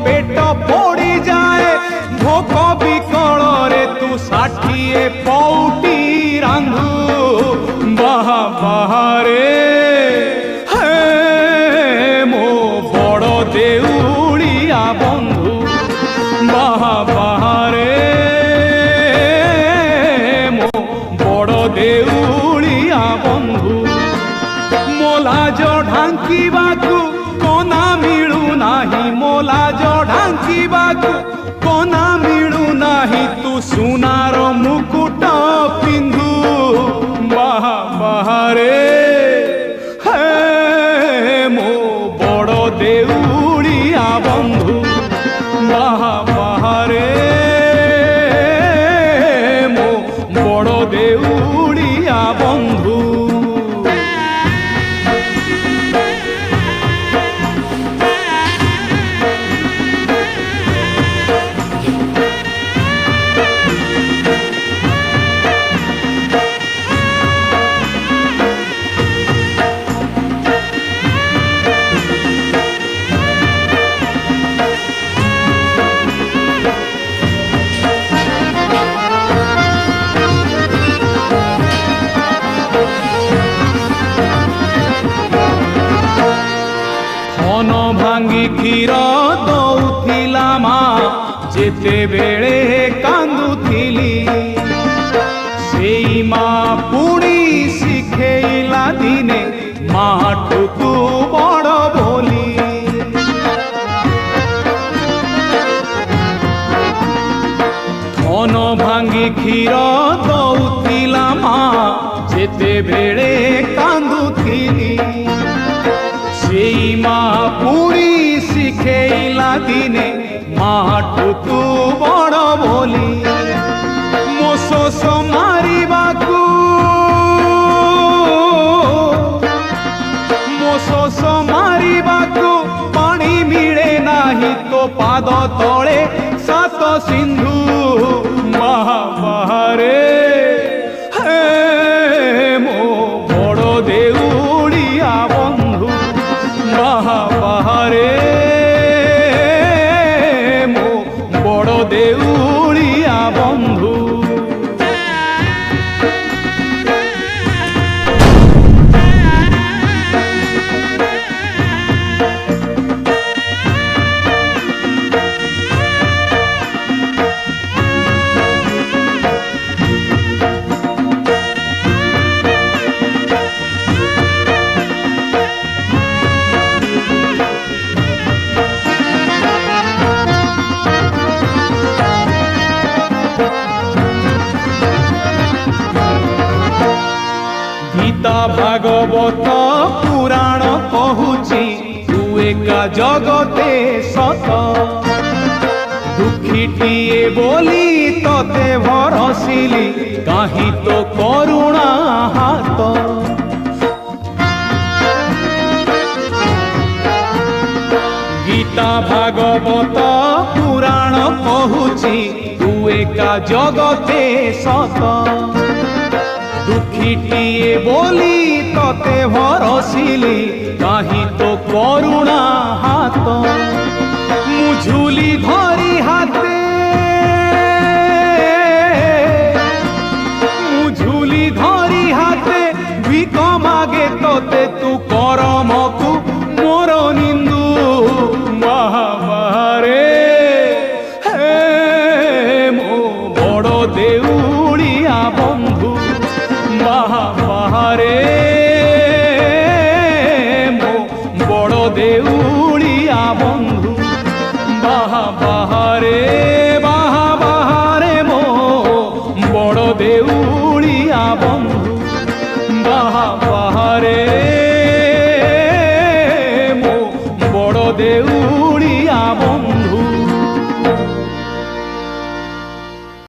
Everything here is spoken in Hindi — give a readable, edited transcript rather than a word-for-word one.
पेट पोड़ी जाए भोक विकल रे तू 60 पौटी रांधु बाहा बाहारे हे मो बड़ देउड़िया बंधु बाहा बाहारे मो बड़ देउड़िया बंधु मोलाज ढांकीबाकू कोना मिलू नाही मोलाज ढांकीबाकू कोना मिलू नाही तू सुनार मुकुट पिंधु बाहा बाहारे हे मो बड़ देउड़िया बंधु बाहा बाहारे मो बड़ देउड़िया बंधु भांगी क्षीर दौथिला माँ जेते बेले कांदुथिली सेई माँ पुणी शिखेला दिने माठू तू बड़ बोली धन भांगी क्षीर दौथिला माँ जेते बेले कांदुथिली सेई माँ पुणी शिखेला दिने माठू तू बड़ बोली मो शोष मारिबाकू पानी मिले नाही तो पाद तले सात सिंधु महाबाहारे हे मो बड़ देउड़िया बंधु बाहारे मो बड़ देउड़िया बंधु गीता भागवत पुराण कहूची तू एका जगते सत दुखीटिए बोली तते भरसिली काहि तो करुणा हाथ गीता भागवत पुराण कहूची तू एका जगते सत दुखीटिए बोली तते भरसिली काहि तो करुणा हाथ मुझुली धरी हाथे भिक मागे तते तू करमकू मोर निंदु महाबाहारे हे मो बड़ देउड़िया बंधु बाहारे मो बड़ देउड़िया बंधु बाहारे मो बड़ देउड़िया बंधु बाहारे मो बड़ देउ